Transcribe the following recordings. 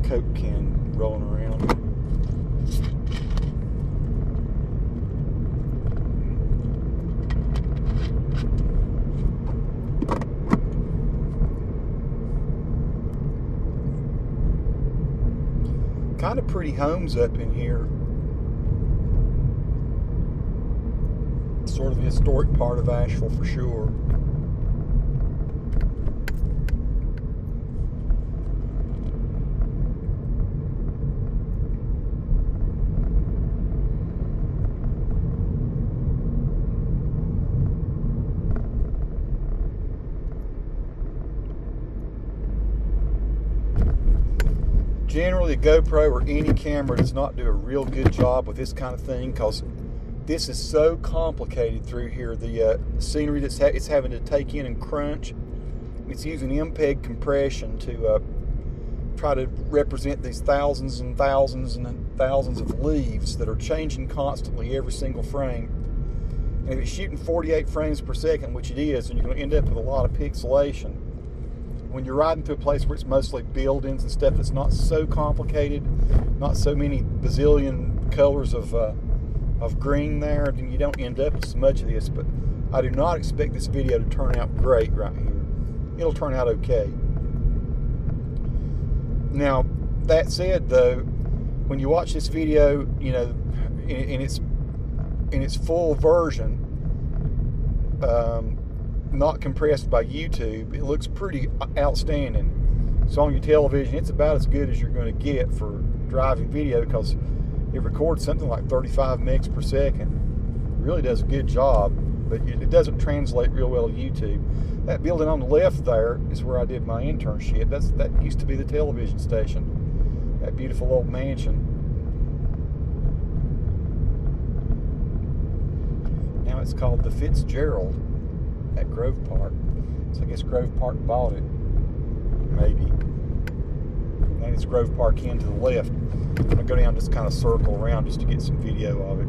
Coke can rolling around. Kind of pretty homes up in here. Sort of a historic part of Asheville for sure. Generally, a GoPro or any camera does not do a real good job with this kind of thing because this is so complicated through here. The scenery that it's having to take in and crunch. It's using MPEG compression to try to represent these thousands and thousands and thousands of leaves that are changing constantly every single frame. And if it's shooting 48 frames per second, which it is, then you're going to end up with a lot of pixelation. When you're riding through a place where it's mostly buildings and stuff that's not so complicated, not so many bazillion colors of green there, then you don't end up with so much of this. But I do not expect this video to turn out great right here. It'll turn out okay. Now, that said though, when you watch this video, you know, in its full version, not compressed by YouTube, it looks pretty outstanding. So on your television, it's about as good as you're going to get for driving video because it records something like 35 megs per second. It really does a good job, but it doesn't translate real well to YouTube. That building on the left there is where I did my internship. That used to be the television station. That beautiful old mansion. Now it's called the Fitzgerald at Grove Park. So I guess Grove Park bought it. Maybe. And it's Grove Park in to the left. I'm going to go down, just kind of circle around just to get some video of it.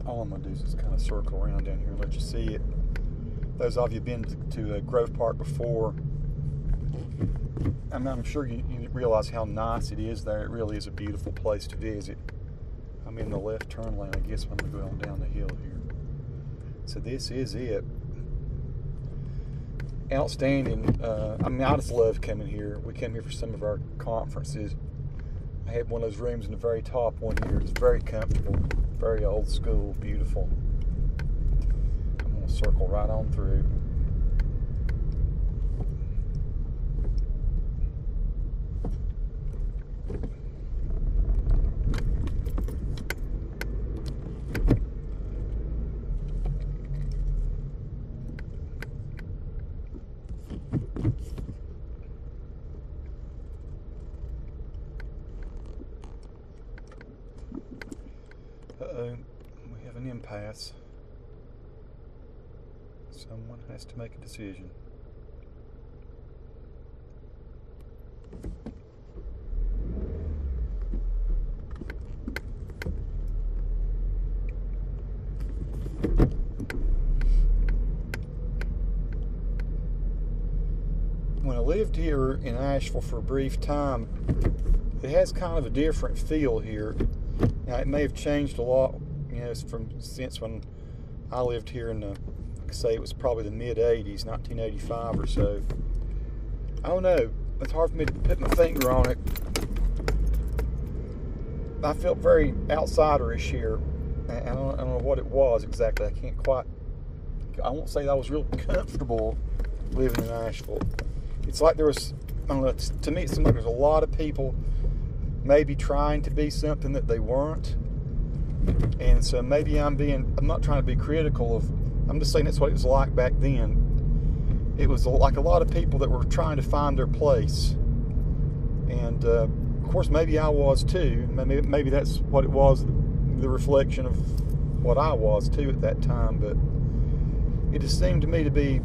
All I'm going to do is just kind of circle around down here and let you see it. Those of you who've been to Grove Park before, I'm sure you realize how nice it is there. It really is a beautiful place to visit. I'm in the left turn lane, I guess, when I'm going down the hill here. So this is it. Outstanding. I mean, I just love coming here. We come here for some of our conferences. I had one of those rooms in the very top one here. It's very comfortable, very old school, beautiful. I'm going to circle right on through. Uh-oh, we have an impasse. Someone has to make a decision. When I lived here in Asheville for a brief time, it has kind of a different feel here. Now, it may have changed a lot, you know, since when I lived here in the, like I say, it was probably the mid-'80s, 1985 or so. I don't know. It's hard for me to put my finger on it. I felt very outsiderish here. I don't know what it was exactly. I won't say that I was real comfortable living in Asheville. It's like there was, I don't know, to me it seemed like there's a lot of people maybe trying to be something that they weren't. And so maybe I'm not trying to be critical of, I'm just saying that's what it was like back then. It was like a lot of people that were trying to find their place. And of course maybe I was too. Maybe that's what it was, the reflection of what I was too at that time. But it just seemed to me to be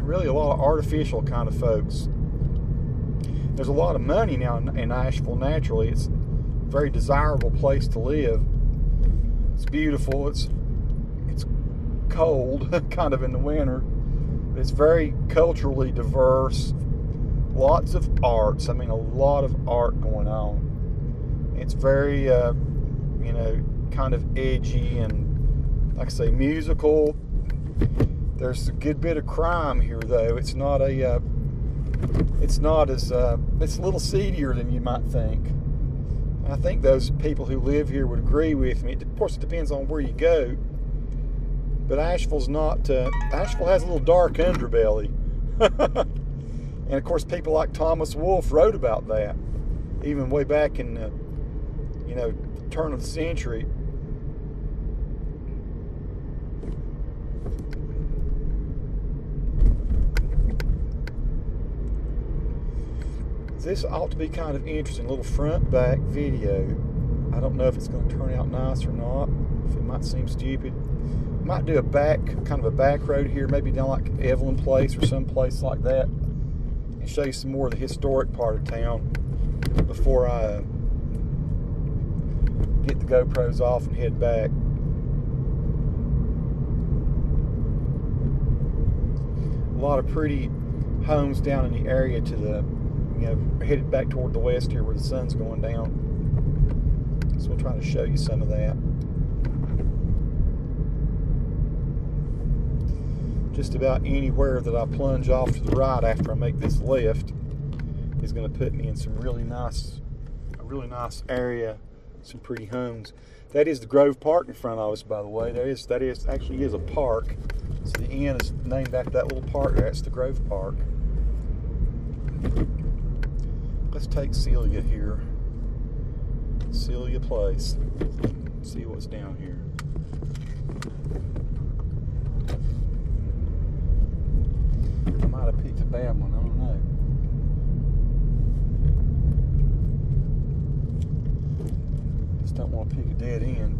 really a lot of artificial kind of folks. There's a lot of money now in Asheville. Naturally, it's a very desirable place to live. It's beautiful. It's cold, kind of in the winter. But it's very culturally diverse. Lots of arts. I mean, a lot of art going on. It's very, you know, kind of edgy and, like I say, musical. There's a good bit of crime here, though. It's not a, it's not as, it's a little seedier than you might think. I think those people who live here would agree with me. Of course, it depends on where you go. But Asheville's not, Asheville has a little dark underbelly. And of course, people like Thomas Wolfe wrote about that, even way back in the, you know, turn of the century. This ought to be kind of interesting, a little front-back video. I don't know if it's going to turn out nice or not. If it might seem stupid. Might do a kind of a back road here, maybe down like Evelyn Place or some place like that, and show you some more of the historic part of town before I get the GoPros off and head back. A lot of pretty homes down in the area to the, you know, headed back toward the west here where the sun's going down. So we'll try to show you some of that. Just about anywhere that I plunge off to the right after I make this left is going to put me in some a really nice area, some pretty homes. That is the Grove Park in front of us, by the way. That actually is a park. So the inn is named after that little park there. That's the Grove Park. Let's take Celia here. Celia Place. See what's down here. I might have picked a bad one, I don't know. Just don't want to pick a dead end.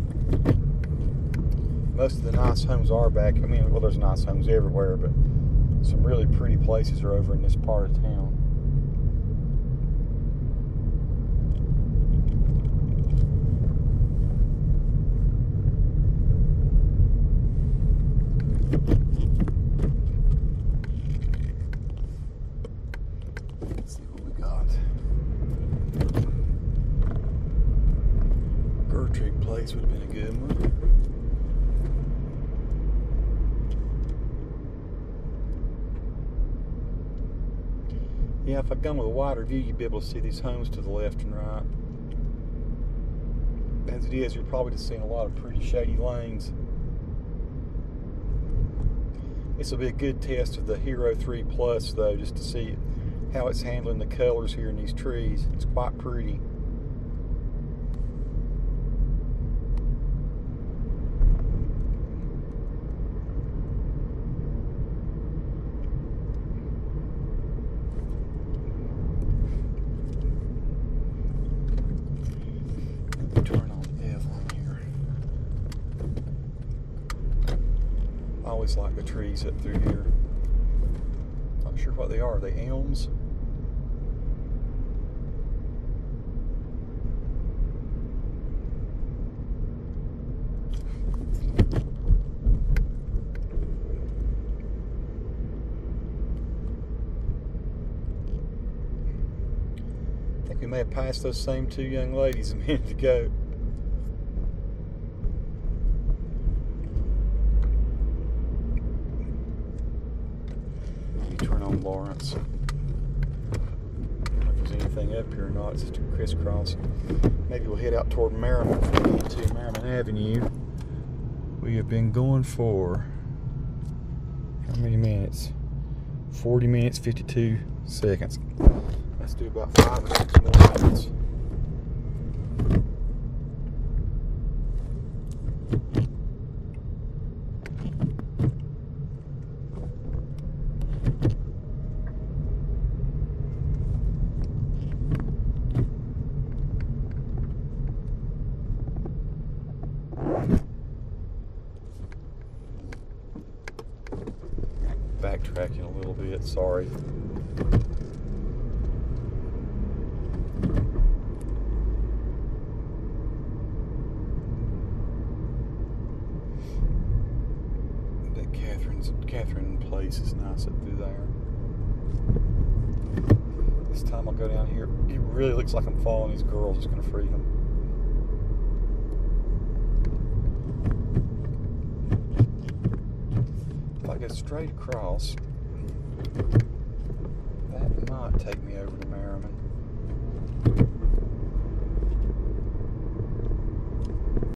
Most of the nice homes are back. I mean, well, there's nice homes everywhere, but some really pretty places are over in this part of town. Let's see what we got. Gertrude Place would have been a good one. Yeah, if I'd gone with a wider view, you'd be able to see these homes to the left and right. As it is, you're probably just seeing a lot of pretty shady lanes. This will be a good test of the Hero3 Plus, though, just to see how it's handling the colors here in these trees. It's quite pretty. Turn on Evelyn here. I always like the trees up through here. Not sure what they are. Are they elms? I think we may have passed those same two young ladies a minute ago. Let me turn on Lawrence. I don't know if there's anything up here or not. It's just a crisscross. Maybe we'll head out toward Merriman to Merriman Avenue. We have been going for how many minutes? 40 minutes, 52 seconds. Let's do about 5 or 6 more minutes. backtracking a little bit, sorry. That Catherine Place is nice up through there. This time I'll go down here. It really looks like I'm following these girls. It's going to free them. If I go straight across, that might take me over to Merriman.